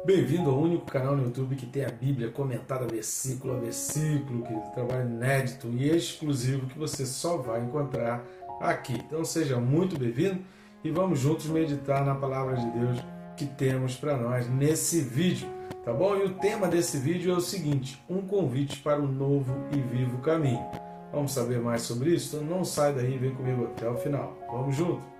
Bem-vindo ao único canal no YouTube que tem a Bíblia comentada versículo a versículo, que é um trabalho inédito e exclusivo que você só vai encontrar aqui. Então seja muito bem-vindo e vamos juntos meditar na palavra de Deus que temos para nós nesse vídeo, tá bom? E o tema desse vídeo é o seguinte: um convite para o novo e vivo caminho. Vamos saber mais sobre isso? Então não sai daí e vem comigo até o final. Vamos junto!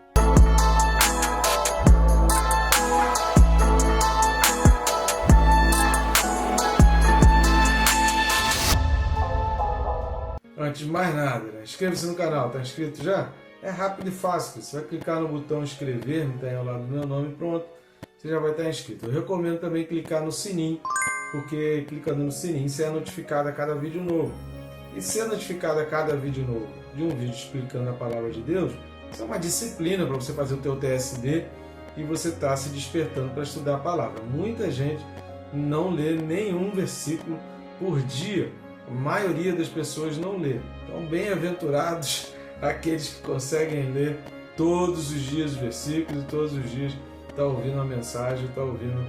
Antes de mais nada, inscreva-se no canal, tá inscrito já? É rápido e fácil, você vai clicar no botão inscrever-me, está aí ao lado do meu nome e pronto, você já vai estar inscrito. Eu recomendo também clicar no sininho, porque clicando no sininho você é notificado a cada vídeo novo. E ser notificado a cada vídeo novo de um vídeo explicando a palavra de Deus, isso é uma disciplina para você fazer o teu TSD e você está se despertando para estudar a palavra. Muita gente não lê nenhum versículo por dia. A maioria das pessoas não lê. Então, bem-aventurados aqueles que conseguem ler todos os dias os versículos e todos os dias está ouvindo uma mensagem, está ouvindo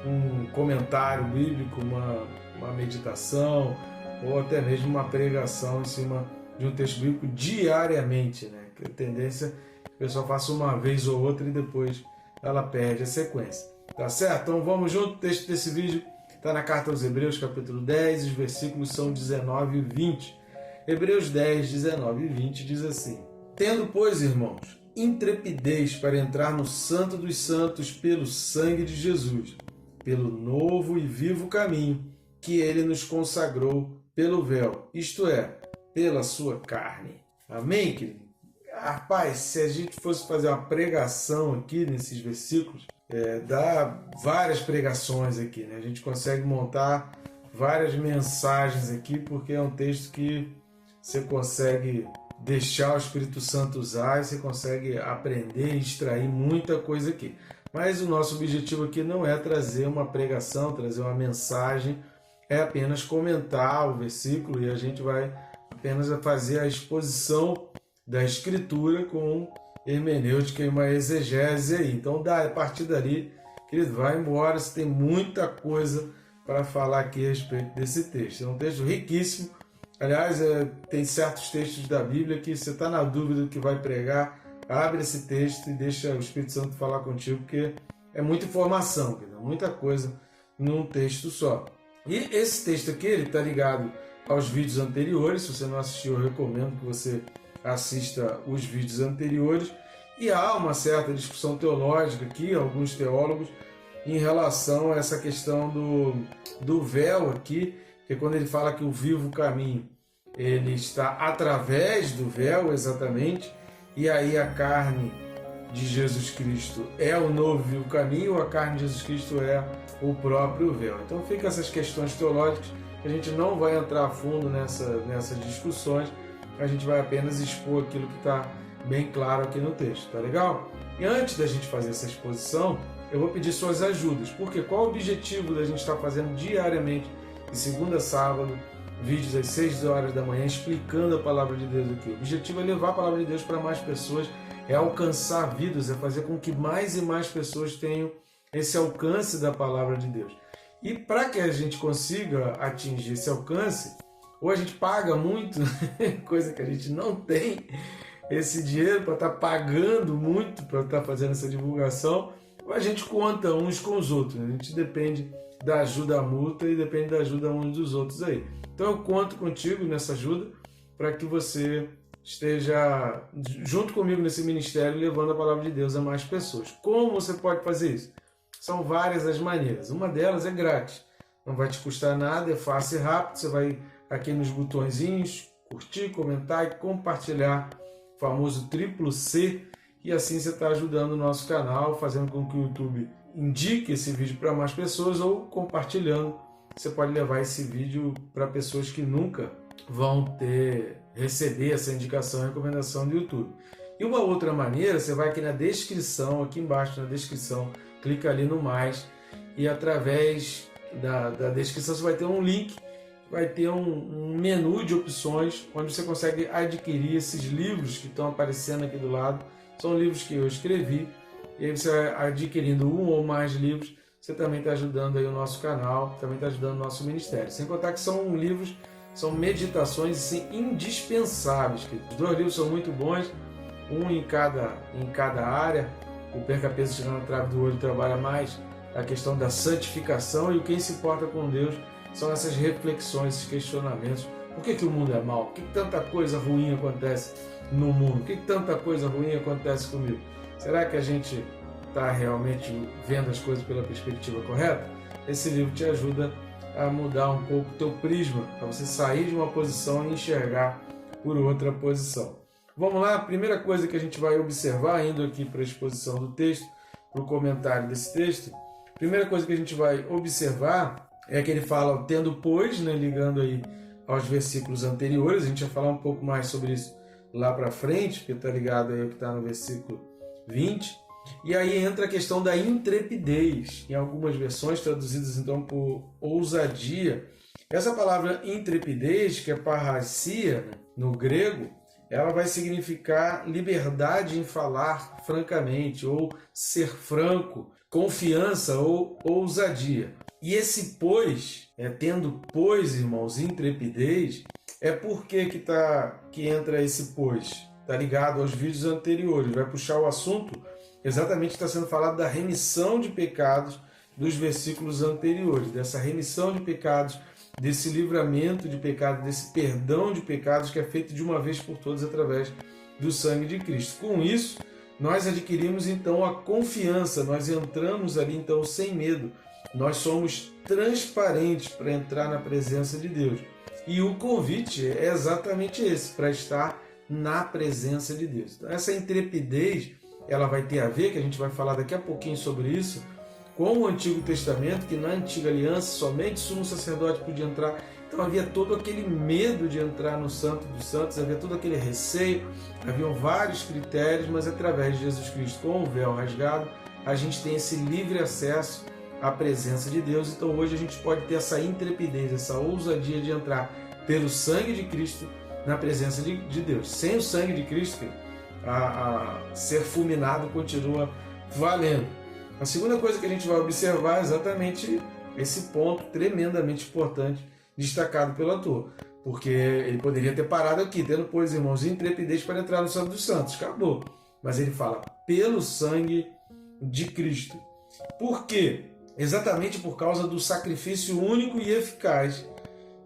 um comentário bíblico, uma meditação ou até mesmo uma pregação em cima de um texto bíblico diariamente, né? Que a tendência é que a pessoa faça uma vez ou outra e depois ela perde a sequência. Tá certo? Então vamos junto. O texto desse vídeo está na carta aos Hebreus, capítulo 10, os versículos são 19 e 20. Hebreus 10, 19 e 20 diz assim: Tendo, pois, irmãos, intrepidez para entrar no Santo dos Santos pelo sangue de Jesus, pelo novo e vivo caminho que ele nos consagrou pelo véu, isto é, pela sua carne. Amém, querido? Rapaz, se a gente fosse fazer uma pregação aqui nesses versículos, dá várias pregações aqui, né? A gente consegue montar várias mensagens aqui, porque é um texto que você consegue deixar o Espírito Santo usar, e você consegue aprender e extrair muita coisa aqui. Mas o nosso objetivo aqui não é trazer uma pregação, trazer uma mensagem, é apenas comentar o versículo e a gente vai apenas fazer a exposição da Escritura com hermenêutica e uma exegese aí. Então, a partir dali, querido, vai embora, você tem muita coisa para falar aqui a respeito desse texto. É um texto riquíssimo. Aliás, tem certos textos da Bíblia que você está na dúvida do que vai pregar, abre esse texto e deixa o Espírito Santo falar contigo, porque é muita informação, querido, muita coisa num texto só. E esse texto aqui, ele está ligado aos vídeos anteriores. Se você não assistiu, eu recomendo que você assista os vídeos anteriores, e há uma certa discussão teológica aqui, alguns teólogos, em relação a essa questão do véu aqui, que quando ele fala que o vivo caminho, ele está através do véu, exatamente, e aí a carne de Jesus Cristo é o novo vivo caminho, a carne de Jesus Cristo é o próprio véu. Então fica essas questões teológicas, a gente não vai entrar a fundo nessas discussões, a gente vai apenas expor aquilo que está bem claro aqui no texto, tá legal? E antes da gente fazer essa exposição, eu vou pedir suas ajudas, porque qual o objetivo da gente estar fazendo diariamente, de segunda a sábado, vídeos às 6 horas da manhã, explicando a palavra de Deus aqui? O objetivo é levar a palavra de Deus para mais pessoas, é alcançar vidas, é fazer com que mais e mais pessoas tenham esse alcance da palavra de Deus. E para que a gente consiga atingir esse alcance, ou a gente paga muito, coisa que a gente não tem esse dinheiro para estar pagando muito para estar fazendo essa divulgação, ou a gente conta uns com os outros, né? A gente depende da ajuda mútua e depende da ajuda uns dos outros aí. Então eu conto contigo nessa ajuda para que você esteja junto comigo nesse ministério levando a palavra de Deus a mais pessoas. Como você pode fazer isso? São várias as maneiras. Uma delas é grátis, não vai te custar nada, é fácil e rápido. Você vai aqui nos botõezinhos, curtir, comentar e compartilhar, o famoso triplo C, e assim você está ajudando o nosso canal, fazendo com que o YouTube indique esse vídeo para mais pessoas, ou compartilhando, você pode levar esse vídeo para pessoas que nunca vão receber essa indicação e recomendação do YouTube. E uma outra maneira, você vai aqui na descrição, aqui embaixo na descrição, clica ali no mais, e através da descrição você vai ter um link, vai ter um menu de opções onde você consegue adquirir esses livros que estão aparecendo aqui do lado. São livros que eu escrevi, e aí você vai adquirindo um ou mais livros, você também está ajudando aí o nosso canal, também está ajudando o nosso ministério. Sem contar que são livros, são meditações assim, indispensáveis. Os 2 livros são muito bons, um em cada área. O Perca Peso Tirando a Trave do Olho trabalha mais a questão da santificação, e o Quem Se Importa com Deus são essas reflexões, esses questionamentos. Por que o mundo é mau? Por que tanta coisa ruim acontece no mundo? Por que tanta coisa ruim acontece comigo? Será que a gente está realmente vendo as coisas pela perspectiva correta? Esse livro te ajuda a mudar um pouco o teu prisma, para você sair de uma posição e enxergar por outra posição. Vamos lá, a primeira coisa que a gente vai observar, indo aqui para a exposição do texto, para o comentário desse texto, a primeira coisa que a gente vai observar é que ele fala, tendo pois, né, ligando aí aos versículos anteriores, a gente vai falar um pouco mais sobre isso lá para frente, porque está ligado aí ao que está no versículo 20, e aí entra a questão da intrepidez, em algumas versões traduzidas então por ousadia. Essa palavra intrepidez, que é parrassia no grego, ela vai significar liberdade em falar francamente, ou ser franco, confiança ou ousadia. E esse pois, tendo pois, irmãos, intrepidez, por que entra esse pois? Está ligado aos vídeos anteriores, vai puxar o assunto, exatamente está sendo falado da remissão de pecados dos versículos anteriores, dessa remissão de pecados, desse livramento de pecado, desse perdão de pecados que é feito de uma vez por todas através do sangue de Cristo. Com isso, nós adquirimos então a confiança, nós entramos ali então sem medo, nós somos transparentes para entrar na presença de Deus. E o convite é exatamente esse, para estar na presença de Deus. Então, essa intrepidez, ela vai ter a ver, que a gente vai falar daqui a pouquinho sobre isso, com o Antigo Testamento, que na Antiga Aliança somente o sumo sacerdote podia entrar. Então havia todo aquele medo de entrar no Santo dos Santos, havia todo aquele receio, haviam vários critérios, mas através de Jesus Cristo, com o véu rasgado, a gente tem esse livre acesso à presença de Deus. Então hoje a gente pode ter essa intrepidez, essa ousadia de entrar pelo sangue de Cristo na presença de Deus. Sem o sangue de Cristo, ser fulminado continua valendo. A segunda coisa que a gente vai observar é exatamente esse ponto tremendamente importante, destacado pelo autor. Porque ele poderia ter parado aqui, tendo, pois, irmãos, intrepidez para entrar no Santo dos Santos. Acabou. Mas ele fala, pelo sangue de Cristo. Por quê? Exatamente por causa do sacrifício único e eficaz,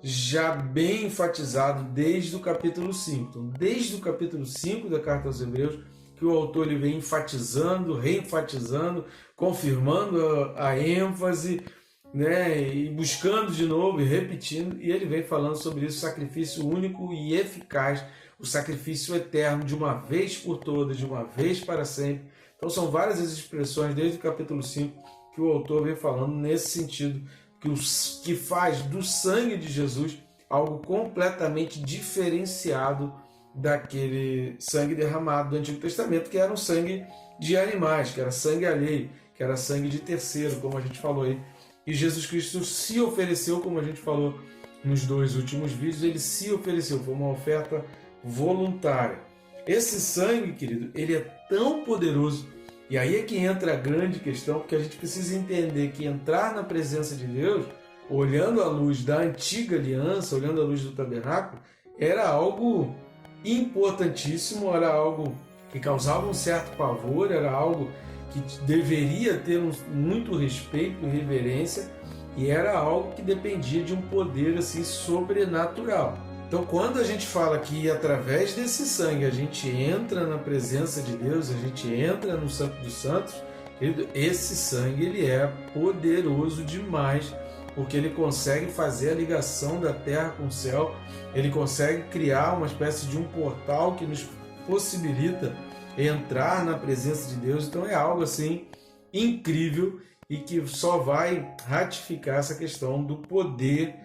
já bem enfatizado desde o capítulo 5. Então, desde o capítulo 5 da Carta aos Hebreus, que o autor ele vem enfatizando, reenfatizando, confirmando a ênfase, né, e buscando de novo e repetindo, e ele vem falando sobre isso, sacrifício único e eficaz, o sacrifício eterno, de uma vez por todas, de uma vez para sempre. Então são várias as expressões desde o capítulo 5 que o autor vem falando nesse sentido, que faz do sangue de Jesus algo completamente diferenciado daquele sangue derramado do Antigo Testamento, que era um sangue de animais, que era sangue alheio, que era sangue de terceiro, como a gente falou aí. E Jesus Cristo se ofereceu, como a gente falou nos 2 últimos vídeos, ele se ofereceu, foi uma oferta voluntária. Esse sangue, querido, ele é tão poderoso, e aí é que entra a grande questão, porque a gente precisa entender que entrar na presença de Deus, olhando à luz da antiga aliança, olhando à luz do tabernáculo, era algo importantíssimo, era algo que causava um certo pavor, era algo que deveria ter muito respeito e reverência, e era algo que dependia de um poder assim sobrenatural. Então, quando a gente fala que através desse sangue a gente entra na presença de Deus, a gente entra no Santo dos Santos, esse sangue ele é poderoso demais, porque ele consegue fazer a ligação da terra com o céu, ele consegue criar uma espécie de um portal que nos possibilita entrar na presença de Deus. Então é algo assim incrível e que só vai ratificar essa questão do poder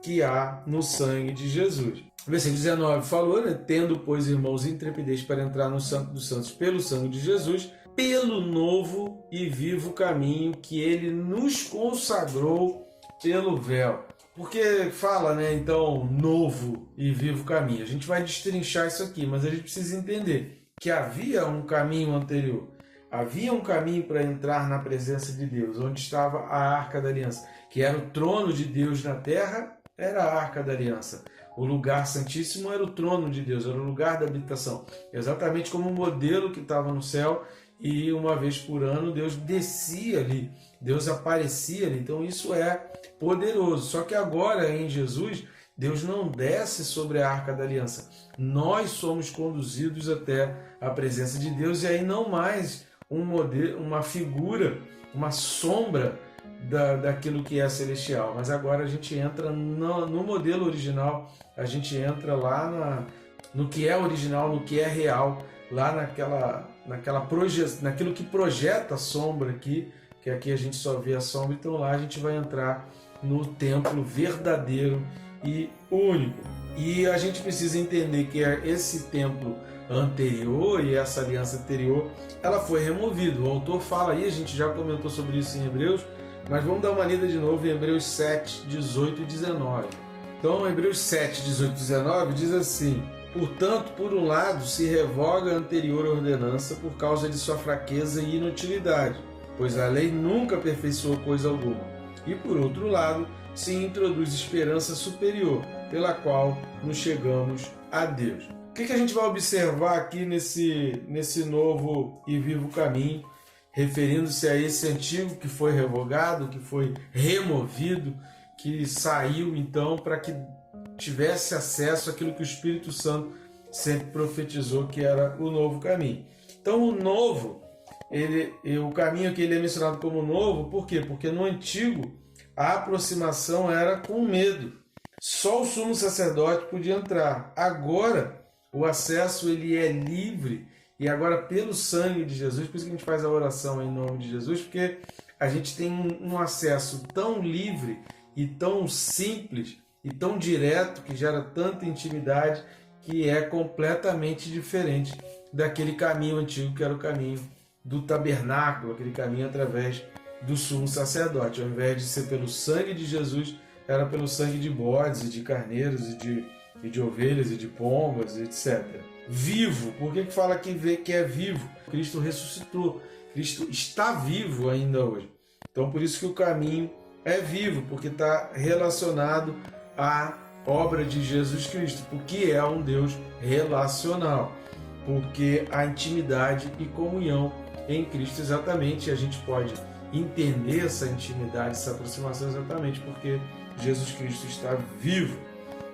que há no sangue de Jesus. Versículo 19 falou, né? Tendo, pois, irmãos, intrepidez para entrar no Santo dos Santos pelo sangue de Jesus, pelo novo e vivo caminho que ele nos consagrou pelo véu. Porque fala, né, então, novo e vivo caminho. A gente vai destrinchar isso aqui, mas a gente precisa entender que havia um caminho anterior. havia um caminho para entrar na presença de Deus, onde estava a Arca da Aliança, que era o trono de Deus na terra, era a Arca da Aliança. O lugar santíssimo era o trono de Deus, era o lugar da habitação. Exatamente como o modelo que estava no céu, e uma vez por ano Deus descia ali, Deus aparecia ali. Então isso é poderoso. Só que agora em Jesus, Deus não desce sobre a Arca da Aliança. Nós somos conduzidos até a presença de Deus, e aí não mais um modelo, uma figura, uma sombra daquilo que é celestial, mas agora a gente entra no modelo original, a gente entra lá no que é original, no que é real, lá naquilo que projeta a sombra aqui, que aqui a gente só vê a sombra. Então lá a gente vai entrar no templo verdadeiro e único. E a gente precisa entender que esse templo anterior e essa aliança anterior, ela foi removida. O autor fala aí, a gente já comentou sobre isso em Hebreus, mas vamos dar uma lida de novo em Hebreus 7, 18 e 19. Então, Hebreus 7, 18 e 19 diz assim: portanto, por um lado, se revoga a anterior ordenança por causa de sua fraqueza e inutilidade, pois a lei nunca aperfeiçoou coisa alguma. E por outro lado, se introduz esperança superior, pela qual nos chegamos a Deus. O que a gente vai observar aqui nesse novo e vivo caminho, referindo-se a esse antigo que foi revogado, que foi removido, que saiu então para que tivesse acesso àquilo que o Espírito Santo sempre profetizou que era o novo caminho. Então o novo, o caminho que ele é mencionado como novo, por quê? Porque no antigo a aproximação era com medo. Só o sumo sacerdote podia entrar. Agora o acesso ele é livre, e agora pelo sangue de Jesus. Por isso que a gente faz a oração em nome de Jesus, porque a gente tem um acesso tão livre e tão simples e tão direto, que gera tanta intimidade, que é completamente diferente daquele caminho antigo, que era o caminho do tabernáculo, aquele caminho através do sumo sacerdote. Ao invés de ser pelo sangue de Jesus, era pelo sangue de bodes e de carneiros e de ovelhas e de pombas, etc. Vivo, por que fala que é vivo? Cristo ressuscitou, Cristo está vivo ainda hoje. Então por isso que o caminho é vivo, porque está relacionado à obra de Jesus Cristo, porque é um Deus relacional, porque a intimidade e comunhão em Cristo, exatamente, a gente pode entender essa intimidade, essa aproximação exatamente porque Jesus Cristo está vivo.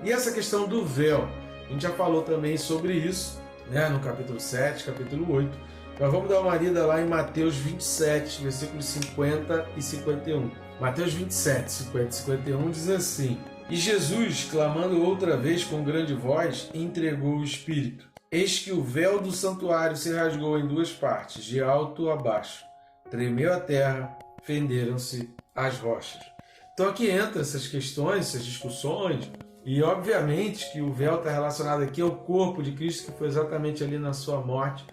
E essa questão do véu, a gente já falou também sobre isso, né, no capítulo 7, capítulo 8. Nós vamos dar uma lida lá em Mateus 27, versículos 50 e 51. Mateus 27, 50 e 51 diz assim: e Jesus, clamando outra vez com grande voz, entregou o Espírito. Eis que o véu do santuário se rasgou em duas partes, de alto a baixo. Tremeu a terra, fenderam-se as rochas. Então aqui entra essas questões, essas discussões, e obviamente que o véu está relacionado aqui ao corpo de Cristo, que foi exatamente ali na sua morte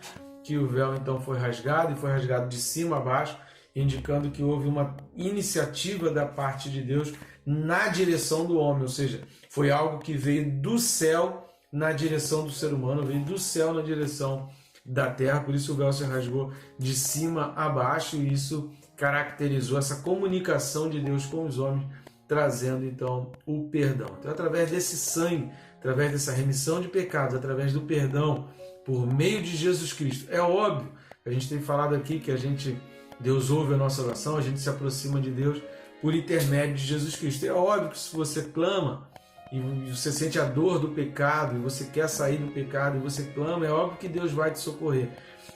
que o véu então foi rasgado, e foi rasgado de cima a baixo, indicando que houve uma iniciativa da parte de Deus na direção do homem, ou seja, foi algo que veio do céu na direção do ser humano, veio do céu na direção da terra, por isso o véu se rasgou de cima a baixo, e isso caracterizou essa comunicação de Deus com os homens, trazendo então o perdão. Então, através desse sangue, através dessa remissão de pecados, através do perdão por meio de Jesus Cristo, é óbvio, a gente tem falado aqui que Deus ouve a nossa oração, a gente se aproxima de Deus por intermédio de Jesus Cristo. É óbvio que se você clama e você sente a dor do pecado e você quer sair do pecado e você clama, é óbvio que Deus vai te socorrer.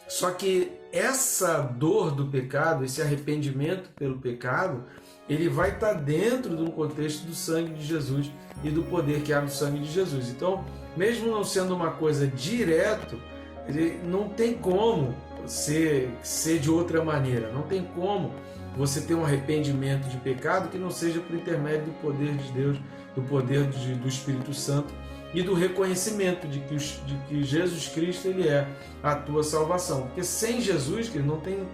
Só que essa dor do pecado, esse arrependimento pelo pecado, ele vai estar dentro de um contexto do sangue de Jesus e do poder que há no sangue de Jesus. Então, mesmo não sendo uma coisa direto, ele não tem como ser de outra maneira. Não tem como você ter um arrependimento de pecado que não seja por intermédio do poder de Deus, do poder do Espírito Santo e do reconhecimento de que Jesus Cristo ele é a tua salvação. Porque sem Jesus, que não tem,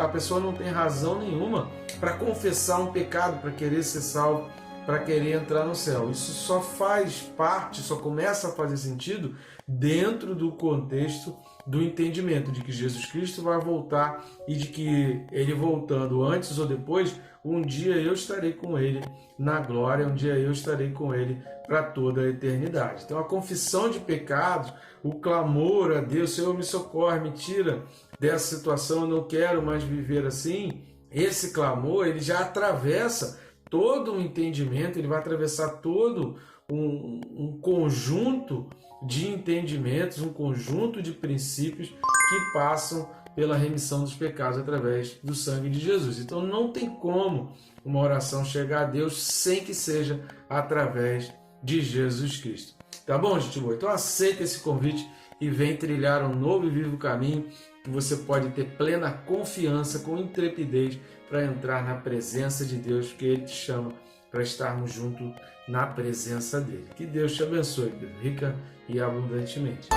a pessoa não tem razão nenhuma para confessar um pecado, para querer ser salvo, para querer entrar no céu. Isso só faz parte, só começa a fazer sentido dentro do contexto do entendimento de que Jesus Cristo vai voltar e de que ele voltando antes ou depois, um dia eu estarei com ele na glória, um dia eu estarei com ele para toda a eternidade. Então a confissão de pecados, o clamor a Deus, Senhor me socorre, me tira dessa situação, eu não quero mais viver assim, esse clamor ele já atravessa todo o entendimento, ele vai atravessar todo um conjunto de entendimentos, um conjunto de princípios que passam pela remissão dos pecados através do sangue de Jesus. Então não tem como uma oração chegar a Deus sem que seja através de Jesus Cristo. Tá bom, gente boa? Então aceita esse convite e vem trilhar um novo e vivo caminho que você pode ter plena confiança, com intrepidez, para entrar na presença de Deus, que Ele te chama para estarmos juntos na presença dele. Que Deus te abençoe, rica e abundantemente.